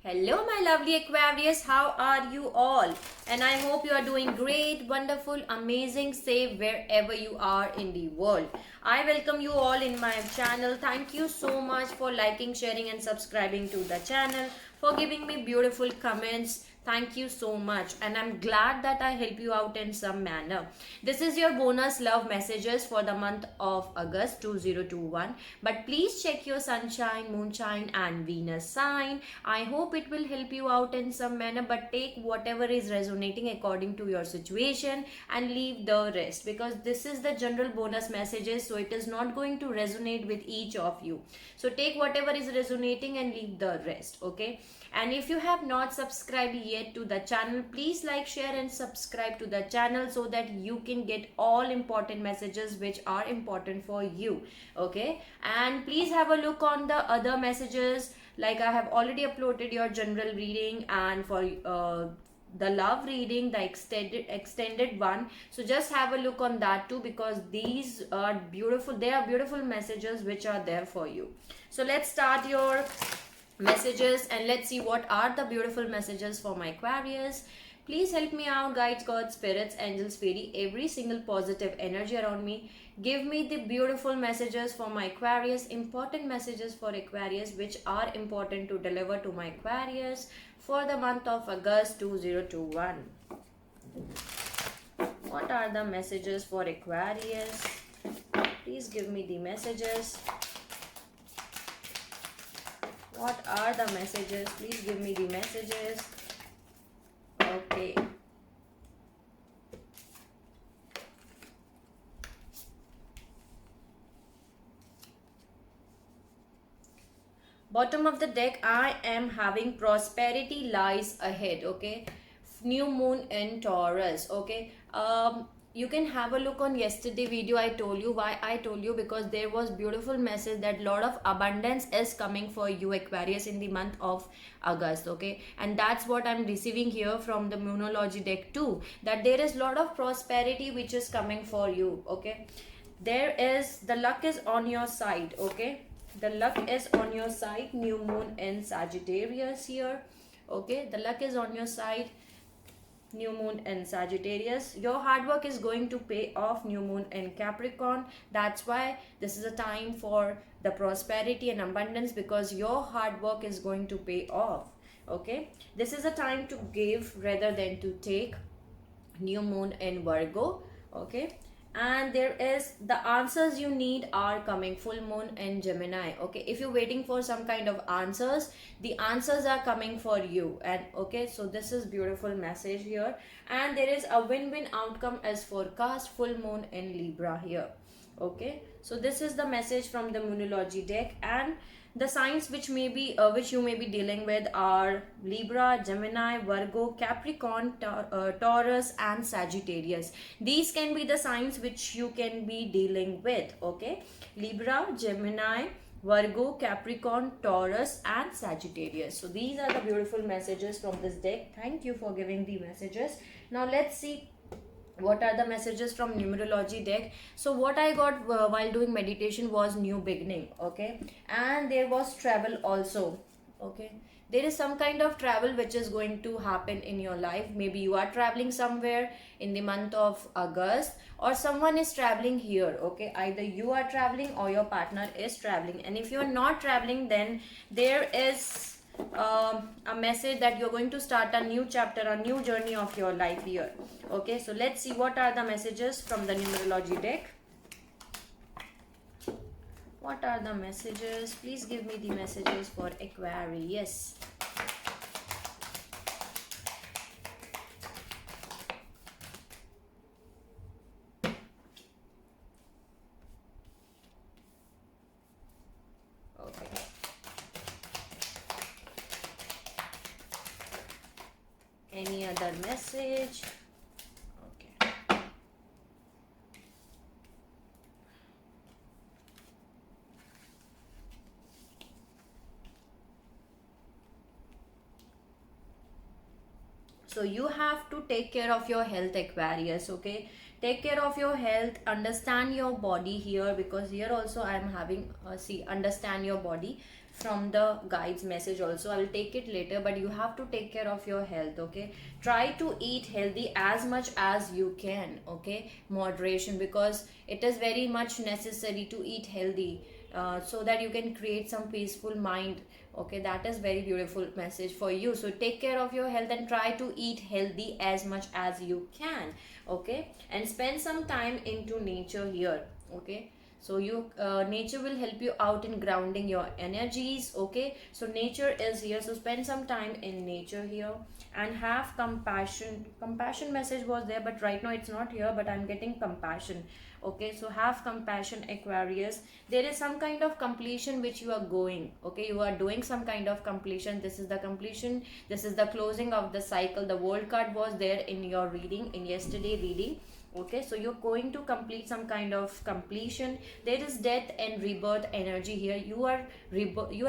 Hello, my lovely Aquarius. How are you all? And I hope you are doing great, wonderful, amazing, safe wherever you are in the world. I welcome you all in my channel. Thank you so much for liking, sharing, and subscribing to the channel, for giving me beautiful comments. Thank you so much, and I'm glad that I help you out in some manner. This is your bonus love messages for the month of August 2021. But please check your sunshine, moonshine, and Venus sign. I hope it will help you out in some manner, but take whatever is resonating according to your situation and leave the rest, because this is the general bonus messages, so it is not going to resonate with each of you. So take whatever is resonating and leave the rest, okay? And if you have not subscribed yet to the channel, please like, share, and subscribe to the channel so that you can get all important messages which are important for you, okay? And please have a look on the other messages, like I have already uploaded your general reading, and for the love reading, the extended one, so just have a look on that too, because these are beautiful. They are beautiful messages which are there for you. So let's start your messages and let's see what are the beautiful messages for my Aquarius. Please help me out, guides, God, spirits, angels, fairy, every single positive energy around me. Give me the beautiful messages for my Aquarius, important messages for Aquarius which are important to deliver to my Aquarius for the month of August 2021. What are the messages for Aquarius? Please give me the messages. What are the messages? Please give me the messages. Okay. Bottom of the deck, I am having prosperity lies ahead, okay? New moon in Taurus, okay? You can have a look on yesterday video. I told you why I told you, because there was beautiful message that lot of abundance is coming for you Aquarius in the month of August, okay? And that's what I'm receiving here from the Moonology deck too, that there is lot of prosperity which is coming for you, okay? There is, the luck is on your side, okay? The luck is on your side. New moon in Sagittarius here, okay? The luck is on your side. New moon in Sagittarius. Your hard work is going to pay off. New moon in Capricorn. That's why this is a time for the prosperity and abundance, because your hard work is going to pay off, okay? This is a time to give rather than to take. New moon in Virgo, okay? And there is, the answers you need are coming. Full moon in Gemini, okay? If you're waiting for some kind of answers, the answers are coming for you. And okay, so this is beautiful message here. And there is a win-win outcome as forecast. Full moon in Libra here, okay? So this is the message from the Moonology deck. And the signs which you may be dealing with are Libra, Gemini, Virgo, Capricorn, Taurus, and Sagittarius. These can be the signs which you can be dealing with, okay? Libra, Gemini, Virgo, Capricorn, Taurus, and Sagittarius. So these are the beautiful messages from this deck. Thank you for giving the messages. Now let's see what are the messages from Numerology deck. So what I got while doing meditation was new beginning, okay? And there was travel also, okay? There is some kind of travel which is going to happen in your life. Maybe you are traveling somewhere in the month of August, or someone is traveling here, okay? Either you are traveling or your partner is traveling. And if you're not traveling, then there is a message that you're going to start a new chapter, a new journey of your life here, okay? So let's see what are the messages from the Numerology deck. What are the messages? Please give me the messages for Aquarius. Okay. Any other message? Okay. So you have to take care of your health, Aquarius, okay? Take care of your health, understand your body here, because here also I am having, see, understand your body. from the guides message also. I will take it later, but you have to take care of your health, okay? Try to eat healthy as much as you can, okay? Moderation, because it is very much necessary to eat healthy, so that you can create some peaceful mind, okay? That is very beautiful message for you. So take care of your health and try to eat healthy as much as you can, okay? And spend some time into nature here, okay? So you nature will help you out in grounding your energies, okay? So nature is here, so spend some time in nature here. And have compassion. Compassion message was there, but right now it's not here, but I'm getting compassion, okay? So have compassion, Aquarius. There is some kind of completion which you are going, okay? You are doing some kind of completion. This is the completion, this is the closing of the cycle. The world card was there in your reading, in yesterday reading, okay? So you're going to complete some kind of completion. There is death and rebirth energy here. You are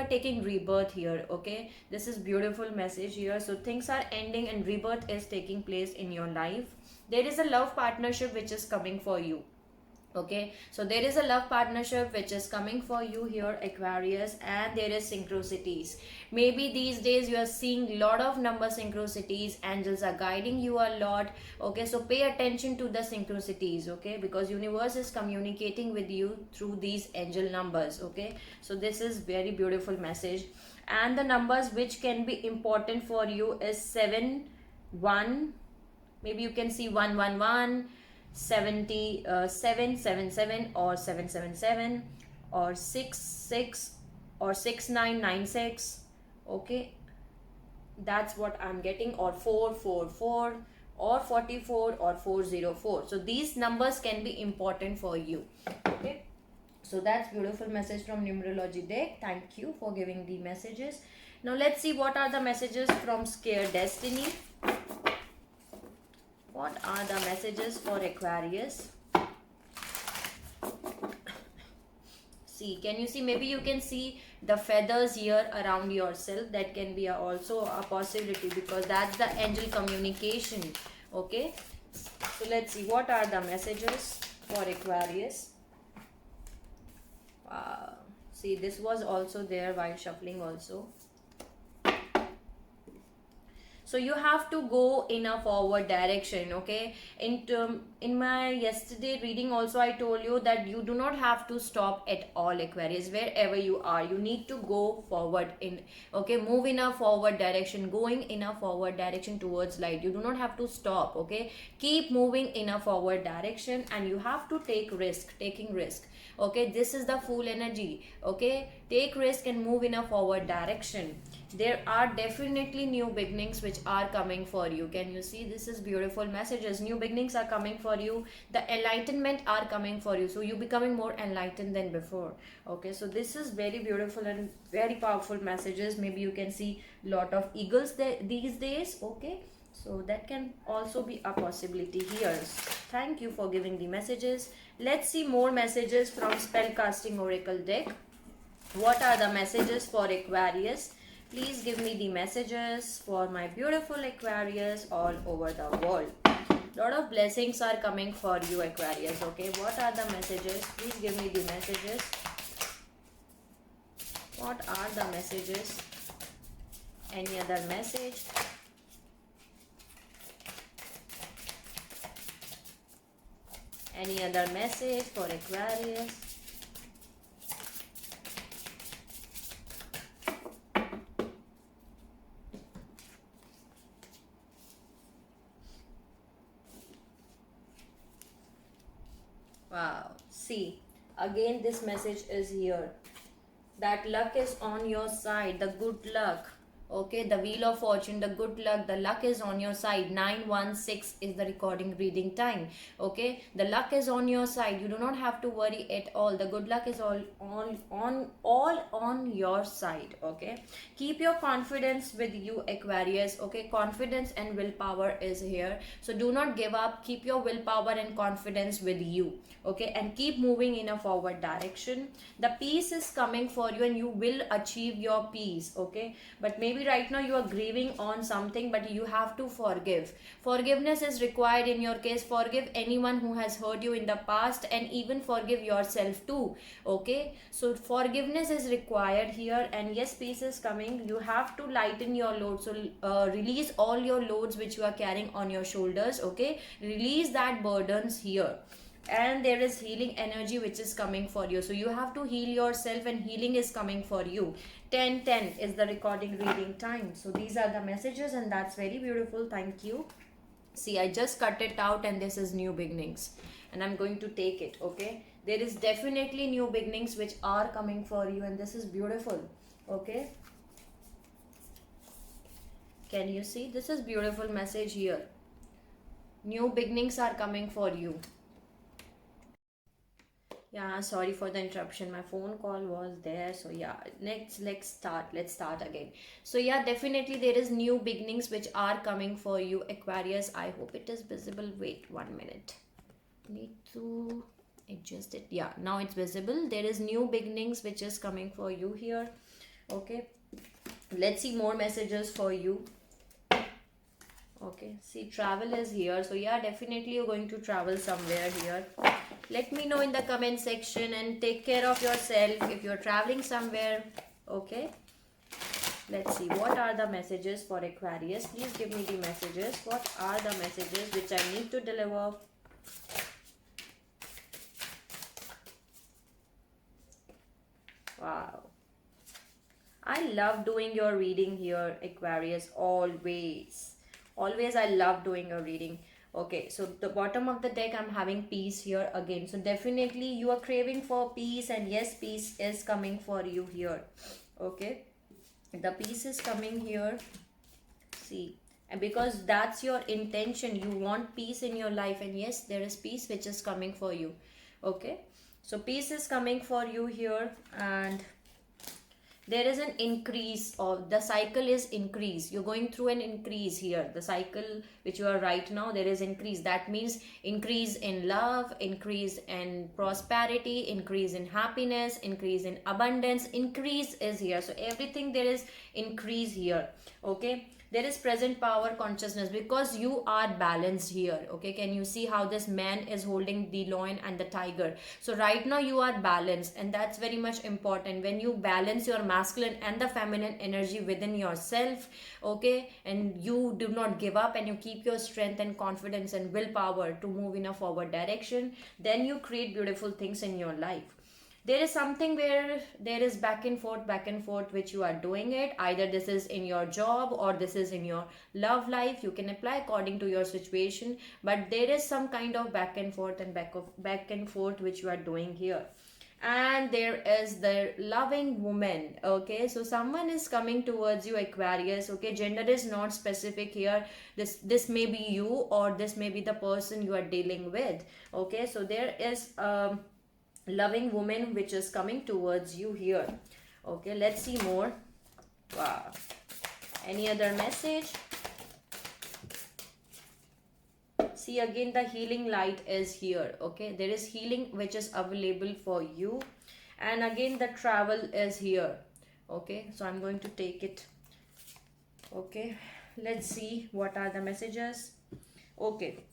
taking rebirth here, okay? This is beautiful message here. So things are ending and rebirth is taking place in your life. There is a love partnership which is coming for you, okay? So there is a love partnership which is coming for you here, Aquarius. And there is synchronicities. Maybe these days you are seeing lot of number synchronicities. Angels are guiding you a lot, okay? So pay attention to the synchronicities, okay? Because universe is communicating with you through these angel numbers, okay? So this is very beautiful message. And the numbers which can be important for you is 7 1. Maybe you can see 111, 777 or 777, or 66 or 6996, okay? That's what I'm getting. Or 444 or 44 or 404. So these numbers can be important for you, okay? So that's beautiful message from numerology deck. Thank you for giving the messages. Now let's see what are the messages from Scare Destiny. What are the messages for Aquarius? See, can you see? Maybe you can see the feathers here around yourself. That can be also a possibility, because that's the angel communication, okay? So let's see what are the messages for Aquarius. See, this was also there while shuffling also. So you have to go in a forward direction, okay? In my yesterday reading also, I told you that you do not have to stop at all, Aquarius. Wherever you are, you need to go forward in, okay? Move in a forward direction, going in a forward direction towards light. You do not have to stop, okay? Keep moving in a forward direction, and you have to taking risk, okay? This is the Fool energy, okay? Take risk and move in a forward direction. There are definitely new beginnings which are coming for you. Can you see? This is beautiful messages. New beginnings are coming for you. The enlightenment are coming for you. So you're becoming more enlightened than before, okay? So this is very beautiful and very powerful messages. Maybe you can see lot of eagles there these days, okay? So that can also be a possibility here. Thank you for giving the messages. Let's see more messages from Spellcasting Oracle deck. What are the messages for Aquarius? Please give me the messages for my beautiful Aquarius all over the world. Lot of blessings are coming for you, Aquarius, okay? What are the messages? Please give me the messages. What are the messages? Any other message? Any other message for Aquarius? Wow, see, again this message is here, that luck is on your side, the good luck, okay? The wheel of fortune, the good luck, the luck is on your side. 916 is the recording reading time, okay? The luck is on your side. You do not have to worry at all. The good luck is all on your side, okay? Keep your confidence with you, Aquarius, okay? Confidence and willpower is here, so do not give up. Keep your willpower and confidence with you, okay? And keep moving in a forward direction. The peace is coming for you, and you will achieve your peace, okay? But maybe maybe right now you are grieving on something, but you have to forgive. Forgiveness is required in your case. Forgive anyone who has hurt you in the past, and even forgive yourself too. Okay, so forgiveness is required here. And yes, peace is coming. You have to lighten your load. So release all your loads which you are carrying on your shoulders. Okay, release that burdens here. And there is healing energy which is coming for you, so you have to heal yourself, and healing is coming for you. 10:10 is the recording reading time. So these are the messages, and that's very beautiful. Thank you. See, I just cut it out, and this is new beginnings, and I'm going to take it. Okay, there is definitely new beginnings which are coming for you, and this is beautiful. Okay, can you see? This is beautiful message here. New beginnings are coming for you. Yeah, sorry for the interruption. My phone call was there. So yeah, let's start. Let's start again. So yeah, definitely there is new beginnings which are coming for you, Aquarius. I hope it is visible. Wait 1 minute. Need to adjust it. Yeah, now it's visible. There is new beginnings which is coming for you here. Okay. Let's see more messages for you. Okay, see, travel is here. So yeah, definitely you're going to travel somewhere here. Let me know in the comment section, and take care of yourself if you're traveling somewhere. Okay, let's see what are the messages for Aquarius. Please give me the messages. What are the messages which I need to deliver? Wow, I love doing your reading here, Aquarius. Always I love doing your reading. Okay, so the bottom of the deck, I'm having peace here again. So definitely you are craving for peace, and yes, peace is coming for you here. Okay, the peace is coming here. See, and because that's your intention, you want peace in your life, and yes, there is peace which is coming for you. Okay, so peace is coming for you here, and there is an increase, of the cycle is increase. You're going through an increase here. The cycle which you are right now, there is increase. That means increase in love, increase in prosperity, increase in happiness, increase in abundance. Increase is here. So everything there is increase here. Okay, there is present power consciousness, because you are balanced here. Okay, can you see how this man is holding the lion and the tiger? So right now you are balanced, and that's very much important. When you balance your masculine and the feminine energy within yourself, okay, and you do not give up, and you keep your strength and confidence and willpower to move in a forward direction, then you create beautiful things in your life. There is something where there is back and forth which you are doing it. Either this is in your job, or this is in your love life. You can apply according to your situation, but there is some kind of back and forth which you are doing here. And there is the loving woman. Okay, so someone is coming towards you, Aquarius. Okay, gender is not specific here. This may be you, or this may be the person you are dealing with. Okay, so there is loving woman which is coming towards you here. Okay, let's see more. Wow, any other message? See, again the healing light is here. Okay, there is healing which is available for you, and again the travel is here. Okay, so I'm going to take it. Okay, let's see what are the messages. Okay,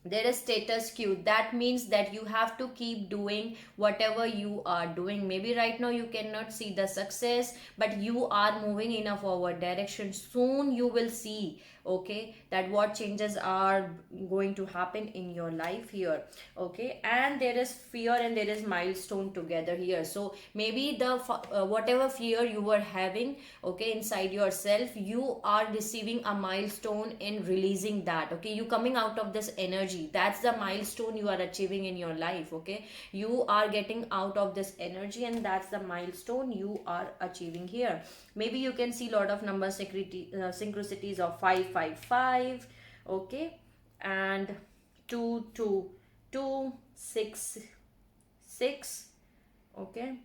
there is status quo. That means that you have to keep doing whatever you are doing. Maybe right now you cannot see the success, but you are moving in a forward direction. Soon you will see, okay, that what changes are going to happen in your life here. Okay, and there is fear and there is milestone together here. So maybe the whatever fear you were having, okay, inside yourself, you are receiving a milestone in releasing that. Okay, you coming out of this energy. That's the milestone you are achieving in your life. Okay, you are getting out of this energy, and that's the milestone you are achieving here. Maybe you can see lot of number synchronicities of 555, okay, and 2226, okay.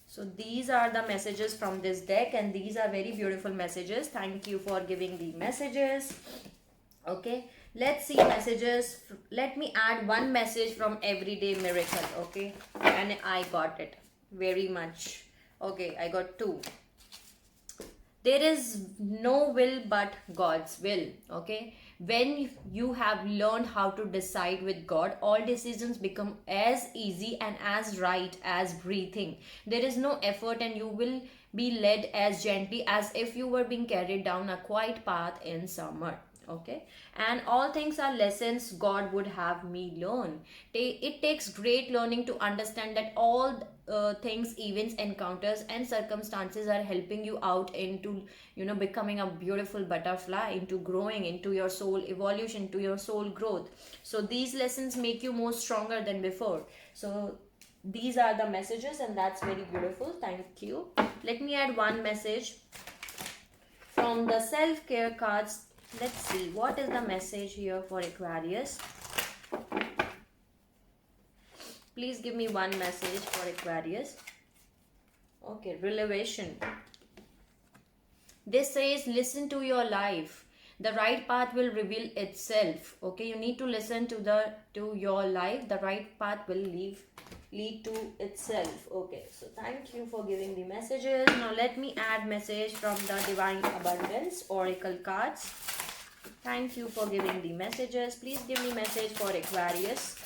So these are the messages from this deck, and these are very beautiful messages. Thank you for giving the messages. Okay, let's see messages. Let me add one message from Everyday Miracle. Okay, and I got it very much. Okay, I got two. There is no will but God's will. Okay, when you have learned how to decide with God, all decisions become as easy and as right as breathing. There is no effort, and you will be led as gently as if you were being carried down a quiet path in summer. Okay, and all things are lessons God would have me learn. It takes great learning to understand that all things, events, encounters, and circumstances are helping you out into, becoming a beautiful butterfly, into growing, into your soul evolution, to your soul growth. So these lessons make you more stronger than before. So these are the messages, and that's very beautiful. Thank you. Let me add one message from the self-care cards. Let's see what is the message here for Aquarius. Please give me one message for Aquarius. Okay, revelation. This says, listen to your life. The right path will reveal itself. Okay, you need to listen to your life. The right path will lead to itself. Okay, so thank you for giving the messages. Now let me add message from the Divine Abundance Oracle cards. Thank you for giving the messages. Please give me message for Aquarius.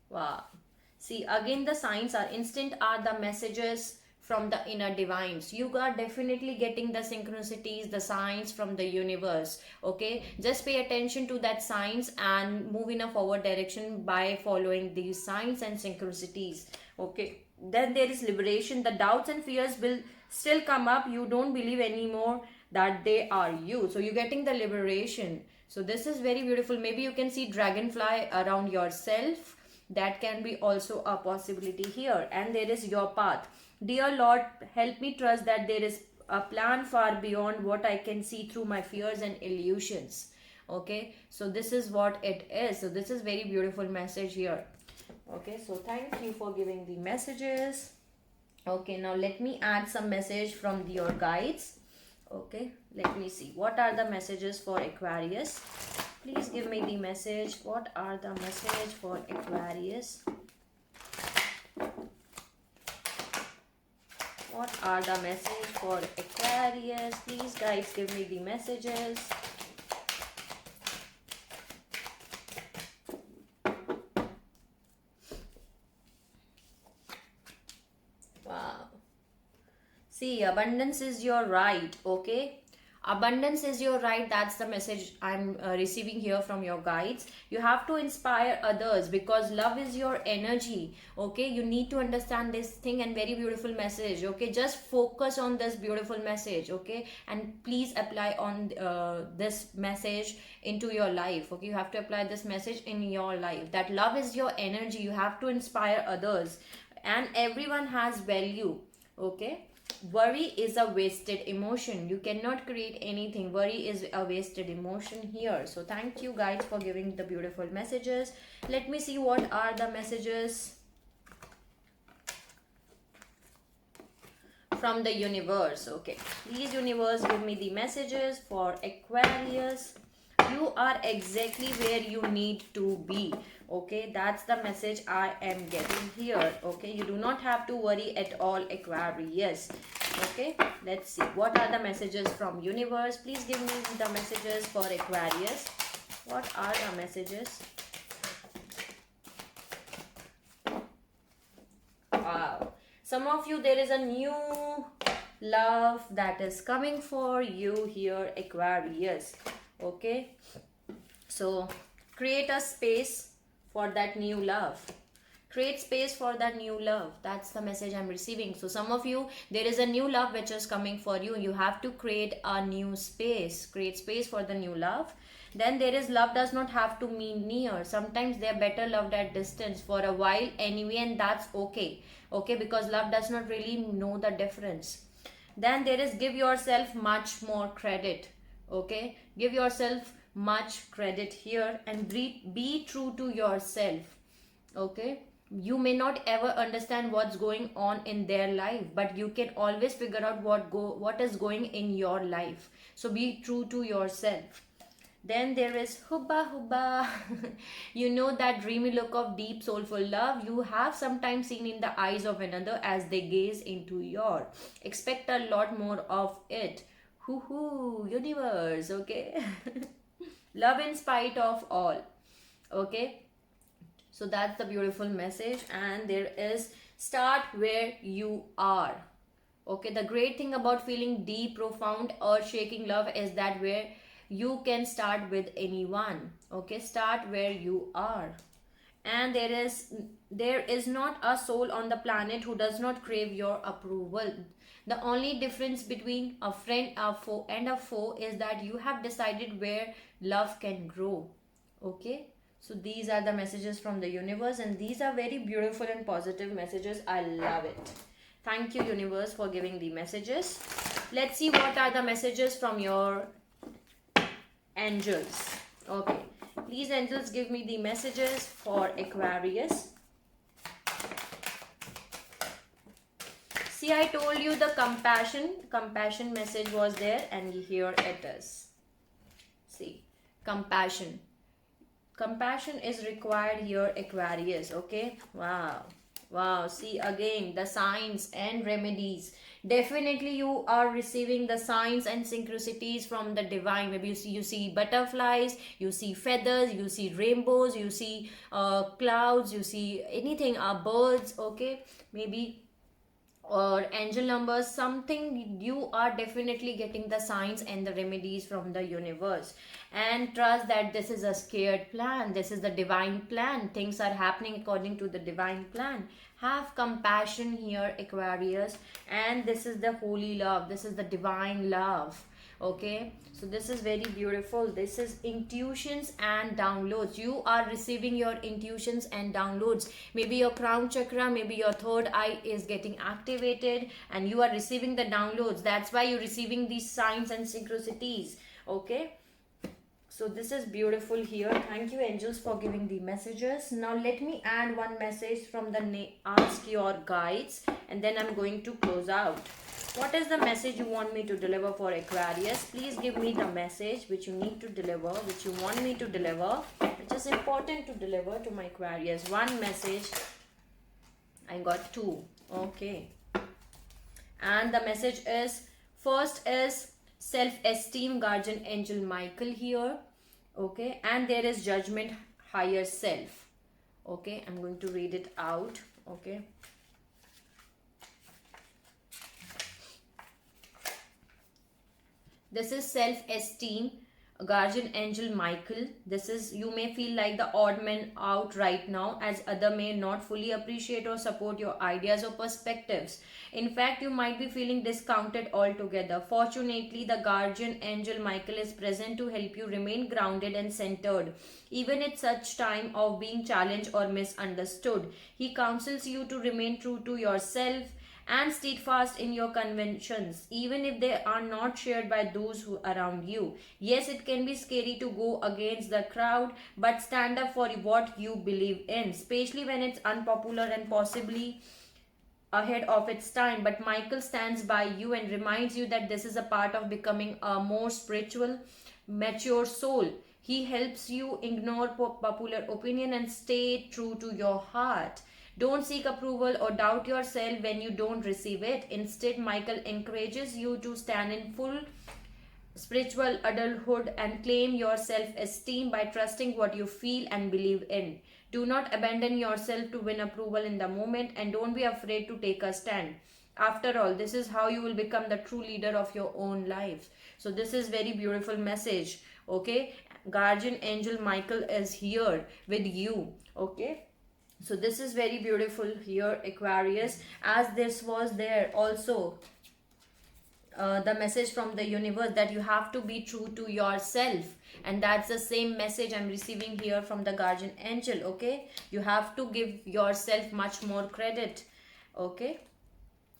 Wow. See, again the signs are instant, are the messages from the inner divines. You are definitely getting the synchronicities, the signs from the universe. Okay, just pay attention to that signs and move in a forward direction by following these signs and synchronicities. Okay, then there is liberation. The doubts and fears will still come up. You don't believe anymore that they are you, so you're getting the liberation. So this is very beautiful. Maybe you can see dragonfly around yourself. That can be also a possibility here. And there is your path. Dear Lord, help me trust that there is a plan far beyond what I can see through my fears and illusions. Okay, so this is what it is. So this is very beautiful message here. Okay, so thank you for giving the messages. Okay, now let me add some message from your guides. Okay, let me see what are the messages for Aquarius. Please give me the message. What are the message for Aquarius? What are the message for Aquarius? Please guys, give me the messages. Wow. See, abundance is your right. Okay, abundance is your right. That's the message I'm receiving here from your guides. You have to inspire others because love is your energy. Okay, you need to understand this thing, and very beautiful message. Okay, just focus on this beautiful message. Okay, and please apply on this message into your life. Okay, you have to apply this message in your life, that love is your energy. You have to inspire others, and everyone has value. Okay, worry is a wasted emotion. You cannot create anything. Worry is a wasted emotion here. So thank you guys for giving the beautiful messages. Let me see what are the messages from the universe. Okay, please universe, give me the messages for Aquarius. You are exactly where you need to be. Okay, that's the message I am getting here. Okay, you do not have to worry at all, Aquarius. Okay, let's see what are the messages from universe. Please give me the messages for Aquarius. What are the messages? Wow, some of you, there is a new love that is coming for you here, Aquarius. Okay, so create a space for that new love. Create space for that new love. That's the message I'm receiving. So some of you, there is a new love which is coming for you. You have to create a new space. Create space for the new love. Then there is love does not have to mean near. Sometimes they are better loved at distance for a while anyway, and that's okay. Okay, because love does not really know the difference. Then there is give yourself much more credit. Okay, give yourself much credit here, and be true to yourself. Okay, you may not ever understand what's going on in their life, but you can always figure out what is going in your life. So be true to yourself. Then there is hubba hubba. You know that dreamy look of deep soulful love you have sometimes seen in the eyes of another as they gaze into your. Expect a lot more of it. Hoo hoo, universe, okay? Love in spite of all, okay? So that's the beautiful message. And there is start where you are. Okay, the great thing about feeling deep, profound, earth shaking love is that where you can start with anyone. Okay, start where you are. And there is not a soul on the planet who does not crave your approval. The only difference between a friend, a foe, and a foe is that you have decided where love can grow. Okay, so these are the messages from the universe, and these are very beautiful and positive messages. I love it. Thank you, universe, for giving the messages. Let's see what are the messages from your angels. Okay, please angels, give me the messages for Aquarius. See, I told you the compassion message was there, and here it is. See, compassion is required here, Aquarius. Okay, wow, see, again the signs and remedies. Definitely you are receiving the signs and synchronicities from the divine. Maybe you see butterflies, you see feathers, you see rainbows, you see clouds, you see anything, birds, okay, maybe, or angel numbers, something. You are definitely getting the signs and the remedies from the universe. And trust that this is a scared plan, this is the divine plan, things are happening according to the divine plan. Have compassion here, Aquarius. And this is the holy love, this is the divine love. Okay, so this is very beautiful. This is intuitions and downloads. You are receiving your intuitions and downloads. Maybe your crown chakra, maybe your third eye is getting activated, and you are receiving the downloads. That's why you're receiving these signs and synchronicities. Okay, so this is beautiful here. Thank you, angels, for giving the messages. Now let me add one message from the ask your guides, and then I'm going to close out. What is the message you want me to deliver for Aquarius? Please give me the message which you need to deliver, which you want me to deliver, which is important to deliver to my Aquarius. One message. I got two. Okay. And the message is, first is self-esteem, guardian angel Michael here. Okay. And there is judgment, higher self. Okay. I'm going to read it out. Okay. This is self-esteem, guardian angel Michael. This is, you may feel like the odd man out right now, as other may not fully appreciate or support your ideas or perspectives. In fact, you might be feeling discounted altogether. Fortunately, the guardian angel Michael is present to help you remain grounded and centered, even at such time of being challenged or misunderstood. He counsels you to remain true to yourself and steadfast in your convictions, even if they are not shared by those who around you. Yes, it can be scary to go against the crowd, but stand up for what you believe in, especially when it's unpopular and possibly ahead of its time. But Michael stands by you and reminds you that this is a part of becoming a more spiritual, mature soul. He helps you ignore popular opinion and stay true to your heart. Don't seek approval or doubt yourself when you don't receive it. Instead, Michael encourages you to stand in full spiritual adulthood and claim your self-esteem by trusting what you feel and believe in. Do not abandon yourself to win approval in the moment, and don't be afraid to take a stand. After all, this is how you will become the true leader of your own life. So this is very beautiful message. Okay, guardian angel Michael is here with you. Okay, so this is very beautiful here, Aquarius, as this was there also the message from the universe that you have to be true to yourself, and that's the same message I'm receiving here from the guardian angel. Okay, you have to give yourself much more credit. Okay,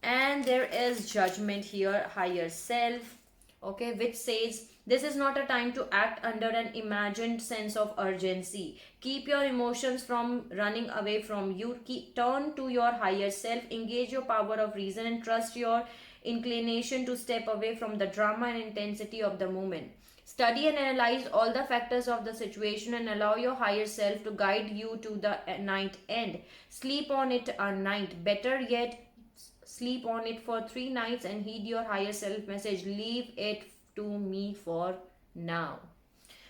and there is judgment here, higher self. Okay, which says this is not a time to act under an imagined sense of urgency. Keep your emotions from running away from you. Turn to your higher self, engage your power of reason, and trust your inclination to step away from the drama and intensity of the moment. Study and analyze all the factors of the situation and allow your higher self to guide you to the night end. Sleep on it a night. Better yet, sleep on it for 3 nights and heed your higher self message. Leave it to me for now.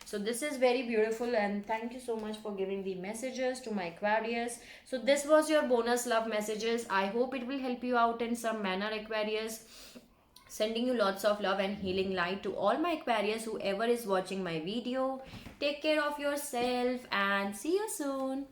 So this is very beautiful, and thank you so much for giving the messages to my Aquarius. So this was your bonus love messages. I hope it will help you out in some manner, Aquarius. Sending you lots of love and healing light to all my Aquarius, whoever is watching my video. Take care of yourself and see you soon.